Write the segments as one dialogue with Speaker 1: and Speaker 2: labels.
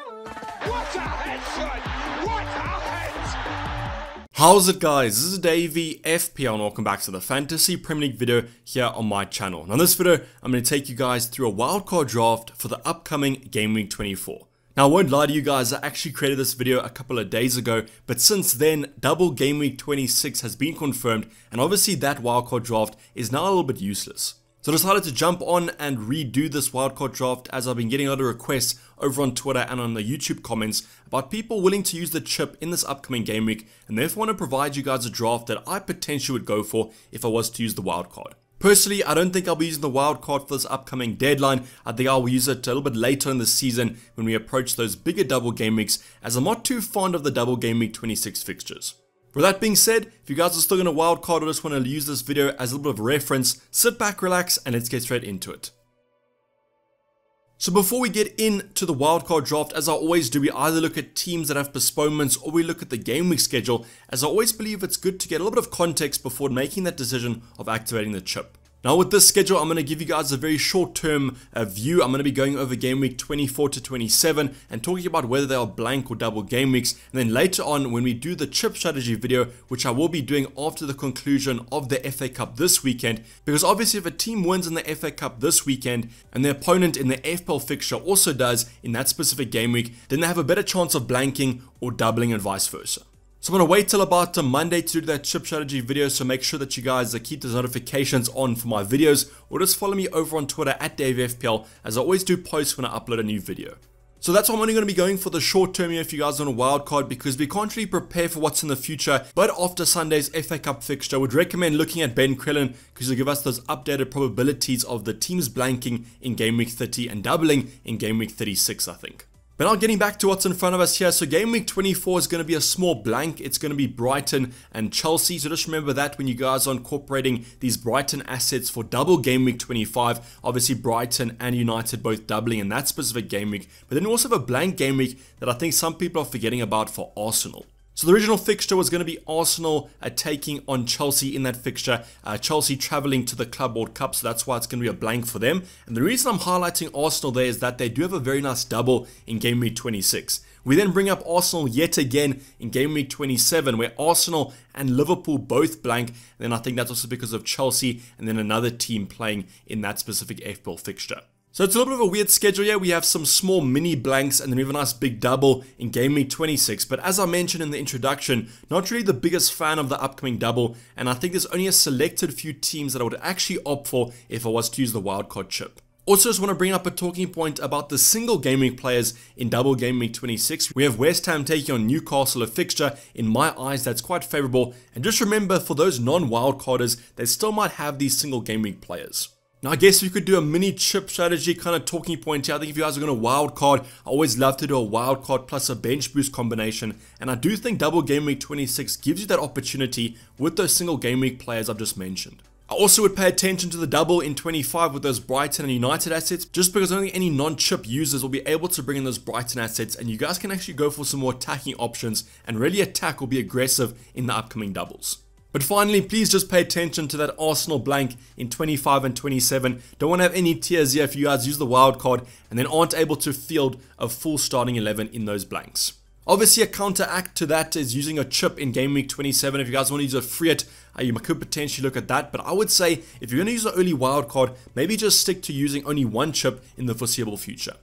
Speaker 1: What a headshot! What a head!
Speaker 2: How's it, guys? This is Dayvy, FPL, and welcome back to the Fantasy Premier League video here on my channel. Now in this video, I'm going to take you guys through a wildcard draft for the upcoming Game Week 24. Now I won't lie to you guys, I actually created this video a couple of days ago, but since then, double Game Week 26 has been confirmed, and obviously that wildcard draft is now a little bit useless. So I decided to jump on and redo this wildcard draft, as I've been getting a lot of requests over on Twitter and on the YouTube comments about people willing to use the chip in this upcoming game week, and therefore want to provide you guys a draft that I potentially would go for if I was to use the wildcard. Personally, I don't think I'll be using the wildcard for this upcoming deadline. I think I'll use it a little bit later in the season when we approach those bigger double game weeks, as I'm not too fond of the double game week 26 fixtures. With that being said, if you guys are still going to wildcard or just want to use this video as a little bit of reference, sit back, relax, and let's get straight into it. So before we get into the wildcard draft, as I always do, we either look at teams that have postponements or we look at the game week schedule, as I always believe it's good to get a little bit of context before making that decision of activating the chip. Now with this schedule, I'm going to give you guys a very short-term view. I'm going to be going over game week 24 to 27 and talking about whether they are blank or double game weeks. And then later on, when we do the chip strategy video, which I will be doing after the conclusion of the FA Cup this weekend, because obviously if a team wins in the FA Cup this weekend and their opponent in the FPL fixture also does in that specific game week, then they have a better chance of blanking or doubling and vice versa. So I'm going to wait till about Monday to do that chip strategy video, so make sure that you guys keep those notifications on for my videos, or just follow me over on Twitter at DaveFPL, as I always do post when I upload a new video. So that's why I'm only going to be going for the short term here if you guys want a wildcard, because we can't really prepare for what's in the future. But after Sunday's FA Cup fixture, I would recommend looking at Ben Crellin, because he'll give us those updated probabilities of the teams blanking in game week 30 and doubling in game week 36, I think. But now getting back to what's in front of us here, so game week 24 is going to be a small blank. It's going to be Brighton and Chelsea, so just remember that when you guys are incorporating these Brighton assets for double game week 25, obviously Brighton and United both doubling in that specific game week, but then we also have a blank game week that I think some people are forgetting about for Arsenal. So the original fixture was going to be Arsenal taking on Chelsea in that fixture, Chelsea travelling to the Club World Cup, so that's why it's going to be a blank for them. And the reason I'm highlighting Arsenal there is that they do have a very nice double in game week 26. We then bring up Arsenal yet again in game week 27, where Arsenal and Liverpool both blank, and then I think that's also because of Chelsea and then another team playing in that specific FPL fixture. So it's a little bit of a weird schedule here. We have some small mini blanks and then we have a nice big double in game week 26. But as I mentioned in the introduction, not really the biggest fan of the upcoming double, and I think there's only a selected few teams that I would actually opt for if I was to use the wildcard chip. Also, just want to bring up a talking point about the single game week players in double game week 26. We have West Ham taking on Newcastle, a fixture in my eyes that's quite favourable. And just remember, for those non-wildcarders, they still might have these single game week players. Now I guess we could do a mini chip strategy kind of talking point here. I think if you guys are going to wildcard, I always love to do a wildcard plus a bench boost combination. And I do think double game week 26 gives you that opportunity with those single game week players I've just mentioned. I also would pay attention to the double in 25 with those Brighton and United assets, just because only any non-chip users will be able to bring in those Brighton assets, and you guys can actually go for some more attacking options and really attack or be aggressive in the upcoming doubles. But finally, please just pay attention to that Arsenal blank in 25 and 27. Don't want to have any tears here if you guys use the wild card and then aren't able to field a full starting 11 in those blanks. Obviously, a counteract to that is using a chip in game week 27. If you guys want to use a free hit, you could potentially look at that. But I would say if you're going to use an early wild card, maybe just stick to using only one chip in the foreseeable future.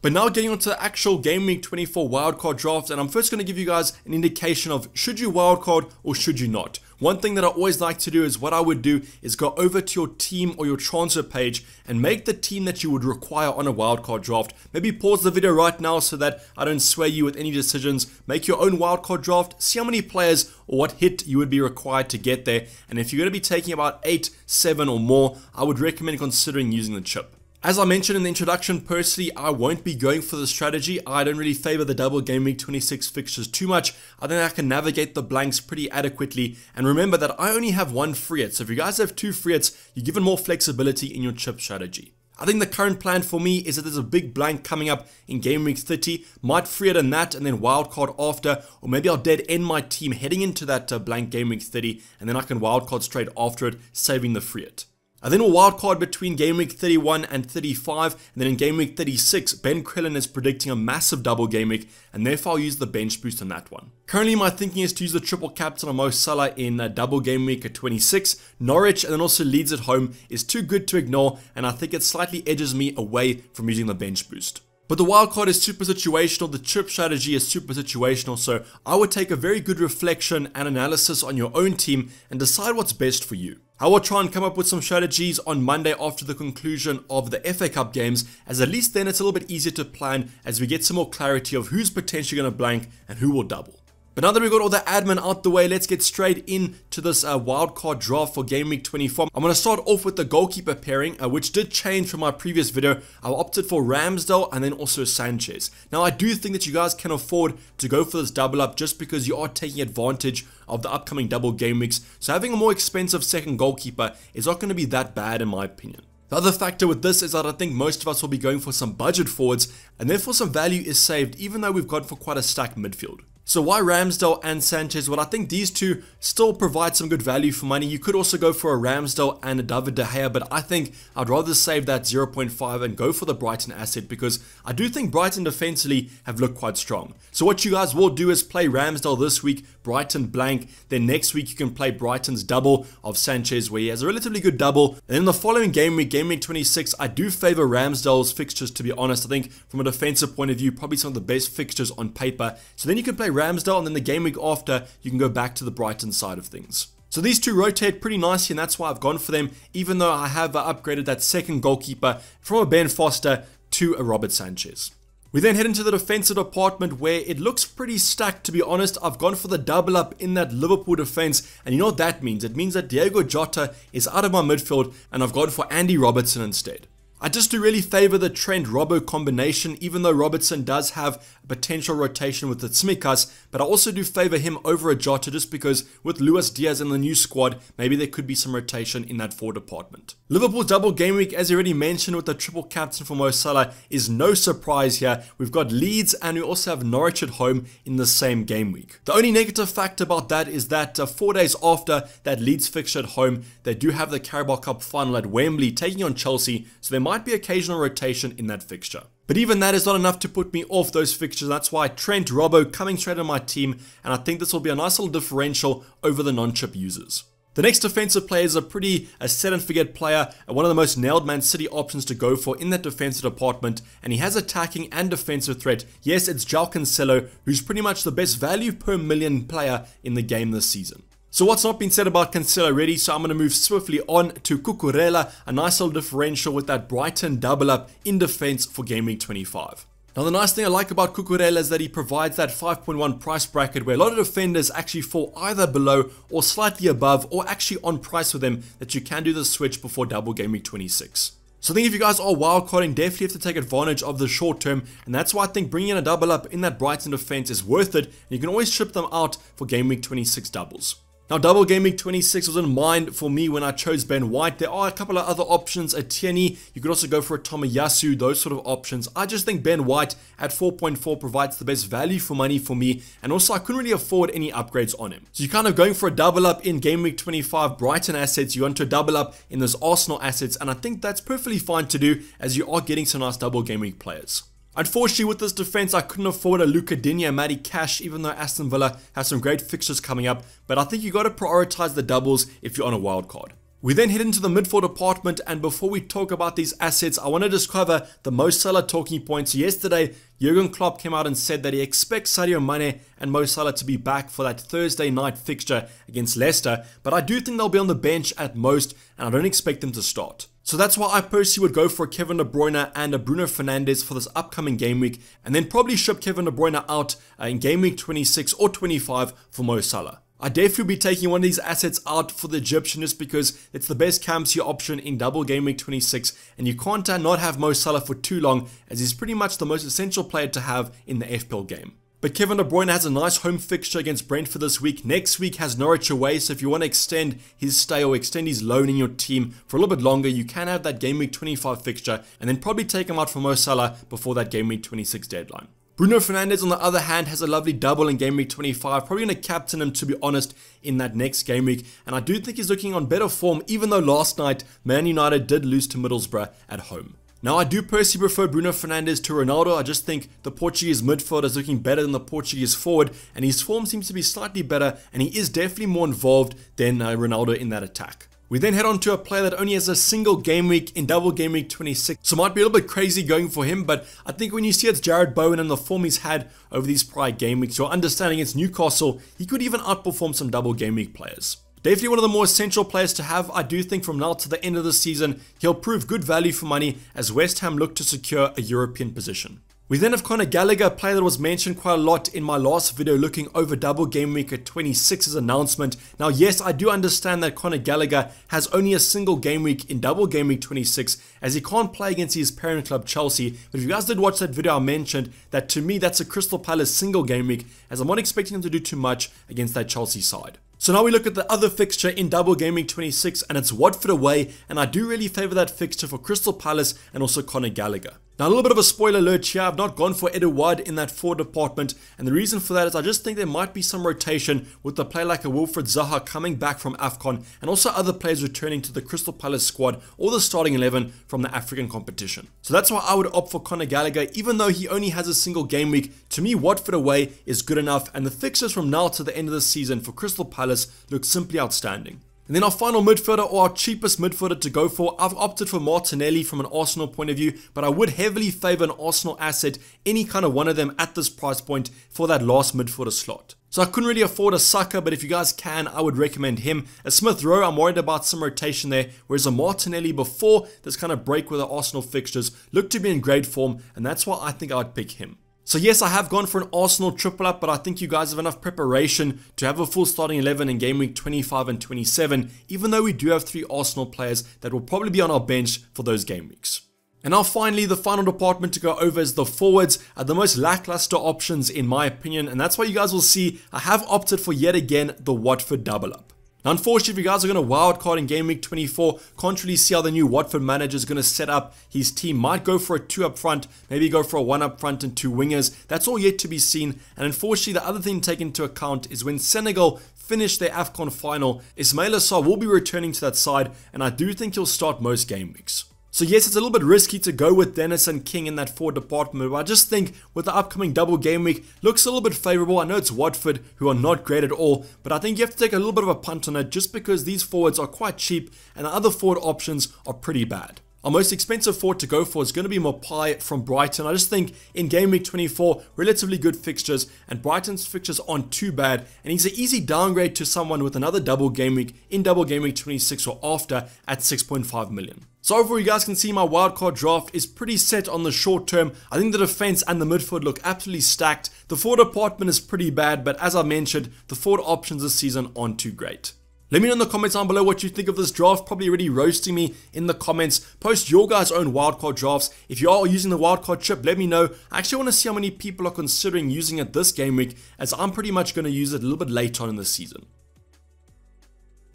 Speaker 2: But now getting onto the actual game week 24 wildcard draft, and I'm first going to give you guys an indication of should you wildcard or should you not. One thing that I always like to do is what I would do is go over to your team or your transfer page and make the team that you would require on a wildcard draft. Maybe pause the video right now so that I don't sway you with any decisions. Make your own wildcard draft, see how many players or what hit you would be required to get there. And if you're going to be taking about 8, 7 or more, I would recommend considering using the chip. As I mentioned in the introduction, personally, I won't be going for the strategy. I don't really favor the double game week 26 fixtures too much. I think I can navigate the blanks pretty adequately. And remember that I only have one free hit. So if you guys have 2 free hits, you're given more flexibility in your chip strategy. I think the current plan for me is that there's a big blank coming up in game week 30. Might free it in that and then wildcard after. Or maybe I'll dead end my team heading into that blank game week 30. And then I can wildcard straight after it, saving the free hit. And then we'll wildcard between game week 31 and 35, and then in game week 36, Ben Krillin is predicting a massive double game week, and therefore I'll use the bench boost on that one. Currently, my thinking is to use the triple captain on Mo Salah in double game week at 26. Norwich and then also Leeds at home is too good to ignore, and I think it slightly edges me away from using the bench boost. But the wildcard is super situational, the chip strategy is super situational, so I would take a very good reflection and analysis on your own team and decide what's best for you. I will try and come up with some strategies on Monday after the conclusion of the FA Cup games, as at least then it's a little bit easier to plan as we get some more clarity of who's potentially going to blank and who will double. But now that we've got all the admin out the way, let's get straight into this wildcard draft for game week 24. I'm going to start off with the goalkeeper pairing, which did change from my previous video. I opted for Ramsdale and then also Sanchez. Now I do think that you guys can afford to go for this double up just because you are taking advantage of the upcoming double game weeks. So having a more expensive second goalkeeper is not going to be that bad in my opinion. The other factor with this is that I think most of us will be going for some budget forwards, and therefore some value is saved even though we've gone for quite a stacked midfield. So why Ramsdale and Sanchez? Well, I think these two still provide some good value for money. You could also go for a Ramsdale and a David De Gea, but I think I'd rather save that 0.5 and go for the Brighton asset because I do think Brighton defensively have looked quite strong. So what you guys will do is play Ramsdale this week, Brighton blank, then next week you can play Brighton's double of Sanchez where he has a relatively good double. And then the following game week 26, I do favor Ramsdale's fixtures, to be honest. I think from a defensive point of view, probably some of the best fixtures on paper. So then you can play Ramsdale, and then the game week after, you can go back to the Brighton side of things. So these two rotate pretty nicely, and that's why I've gone for them, even though I have upgraded that second goalkeeper from a Ben Foster to a Robert Sanchez. We then head into the defensive department where it looks pretty stacked, to be honest. I've gone for the double up in that Liverpool defense, and you know what that means? It means that Diogo Jota is out of my midfield, and I've gone for Andy Robertson instead. I just do really favor the Trent-Robbo combination, even though Robertson does have a potential rotation with the Tsimikas, but I also do favor him over a Jota just because with Luis Diaz in the new squad, maybe there could be some rotation in that forward department. Liverpool's double game week, as you already mentioned with the triple captain for Mo Salah, is no surprise here. We've got Leeds and we also have Norwich at home in the same game week. The only negative fact about that is that 4 days after that Leeds fixture at home, they do have the Carabao Cup final at Wembley taking on Chelsea, so there might be occasional rotation in that fixture. But even that is not enough to put me off those fixtures. That's why Trent-Robbo coming straight on my team, and I think this will be a nice little differential over the non-chip users. The next defensive player is a pretty set and forget player, and one of the most nailed Man City options to go for in that defensive department, and he has attacking and defensive threat. Yes, it's João Cancelo, who's pretty much the best value per million player in the game this season. So what's not been said about Cancelo already, so I'm going to move swiftly on to Cucurella, a nice little differential with that Brighton double up in defense for game week 25. Now the nice thing I like about Cucurella is that he provides that 5.1 price bracket where a lot of defenders actually fall either below or slightly above or actually on price with them, that you can do the switch before double game week 26. So I think if you guys are wildcarding, definitely have to take advantage of the short term, and that's why I think bringing in a double up in that Brighton defense is worth it, and you can always ship them out for game week 26 doubles. Now, double game week 26 was in mind for me when I chose Ben White. There are a couple of other options, a Tierney, you could also go for a Tomiyasu, those sort of options. I just think Ben White at 4.4 provides the best value for money for me, and also I couldn't really afford any upgrades on him. So you're kind of going for a double up in game week 25 Brighton assets, you want to double up in those Arsenal assets, and I think that's perfectly fine to do as you are getting some nice double game week players. Unfortunately, with this defense, I couldn't afford a Luca Digne and Matty Cash, even though Aston Villa has some great fixtures coming up, but I think you got to prioritize the doubles if you're on a wild card. We then head into the midfield department, and before we talk about these assets, I want to just cover the Mo Salah talking points. Yesterday, Jurgen Klopp came out and said that he expects Sadio Mane and Mo Salah to be back for that Thursday night fixture against Leicester, but I do think they'll be on the bench at most, and I don't expect them to start. So that's why I personally would go for Kevin De Bruyne and a Bruno Fernandes for this upcoming game week, and then probably ship Kevin De Bruyne out in game week 26 or 25 for Mo Salah. I'd definitely be taking one of these assets out for the Egyptian just because it's the best Camsey option in double game week 26, and you can't not have Mo Salah for too long as he's pretty much the most essential player to have in the FPL game. But Kevin De Bruyne has a nice home fixture against Brentford this week. Next week has Norwich away, so if you want to extend his stay or extend his loan in your team for a little bit longer, you can have that game week 25 fixture and then probably take him out for Mo Salah before that game week 26 deadline. Bruno Fernandes, on the other hand, has a lovely double in Game Week 25. Probably going to captain him, to be honest, in that next game week. And I do think he's looking on better form, even though last night, Man United did lose to Middlesbrough at home. Now, I do personally prefer Bruno Fernandes to Ronaldo. I just think the Portuguese midfield is looking better than the Portuguese forward, and his form seems to be slightly better, and he is definitely more involved than Ronaldo in that attack. We then head on to a player that only has a single game week in double game week 26, so might be a little bit crazy going for him, but I think when you see it's Jared Bowen and the form he's had over these prior game weeks, you're understanding against Newcastle, he could even outperform some double game week players. Definitely one of the more essential players to have. I do think from now to the end of the season, he'll prove good value for money as West Ham look to secure a European position. We then have Conor Gallagher, a player that was mentioned quite a lot in my last video looking over double game week at 26's announcement. Now yes, I do understand that Conor Gallagher has only a single game week in double game week 26 as he can't play against his parent club Chelsea, but if you guys did watch that video I mentioned that to me that's a Crystal Palace single game week as I'm not expecting him to do too much against that Chelsea side. So now we look at the other fixture in double game week 26 and it's Watford away, and I do really favour that fixture for Crystal Palace and also Conor Gallagher. Now a little bit of a spoiler alert here, I've not gone for Edouard in that forward department, and the reason for that is I just think there might be some rotation with a player like a Wilfried Zaha coming back from AFCON and also other players returning to the Crystal Palace squad or the starting 11 from the African competition. So that's why I would opt for Conor Gallagher even though he only has a single game week. To me, Watford away is good enough, and the fixtures from now to the end of the season for Crystal Palace look simply outstanding. And then our final midfielder, or our cheapest midfielder to go for, I've opted for Martinelli from an Arsenal point of view, but I would heavily favour an Arsenal asset, any kind of one of them at this price point for that last midfielder slot. So I couldn't really afford a Saka, but if you guys can, I would recommend him. A Smith Rowe, I'm worried about some rotation there, whereas a Martinelli before this kind of break with the Arsenal fixtures looked to be in great form, and that's why I think I would pick him. So yes, I have gone for an Arsenal triple up, but I think you guys have enough preparation to have a full starting 11 in game week 25 and 27, even though we do have 3 Arsenal players that will probably be on our bench for those game weeks. And now finally, the final department to go over is the forwards, are the most lackluster options in my opinion, and that's why you guys will see I have opted for yet again the Watford double up. Now, unfortunately, if you guys are going to wildcard in game week 24, can't really see how the new Watford manager is going to set up his team. Might go for a 2 up front, maybe go for a 1 up front and 2 wingers. That's all yet to be seen. And unfortunately, the other thing to take into account is when Senegal finish their AFCON final, Ismaila Sarr will be returning to that side, and I do think he'll start most game weeks. So yes, it's a little bit risky to go with Dennis and King in that forward department, but I just think with the upcoming double game week, looks a little bit favourable. I know it's Watford, who are not great at all, but I think you have to take a little bit of a punt on it just because these forwards are quite cheap and the other forward options are pretty bad. Our most expensive forward to go for is going to be Maupay from Brighton. I just think in game week 24, relatively good fixtures, and Brighton's fixtures aren't too bad, and he's an easy downgrade to someone with another double game week in double game week 26 or after at 6.5 million. So overall, you guys can see my wildcard draft is pretty set on the short term. I think the defense and the midfield look absolutely stacked. The forward department is pretty bad, but as I mentioned, the forward options this season aren't too great. Let me know in the comments down below what you think of this draft. Probably already roasting me in the comments. Post your guys' own wildcard drafts. If you are using the wildcard chip, let me know. I actually want to see how many people are considering using it this game week, as I'm pretty much going to use it a little bit later on in the season.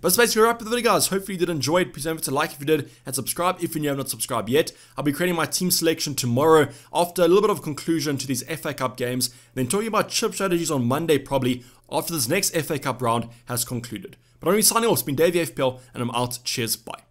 Speaker 2: But that's basically a wrap up the video, guys. Hopefully you did enjoy it. Please don't forget to like if you did and subscribe if you have not subscribed yet. I'll be creating my team selection tomorrow after a little bit of conclusion to these FA Cup games, then talking about chip strategies on Monday probably after this next FA Cup round has concluded. But I'm going to be signing off. It's been Dayvy FPL and I'm out. Cheers. Bye.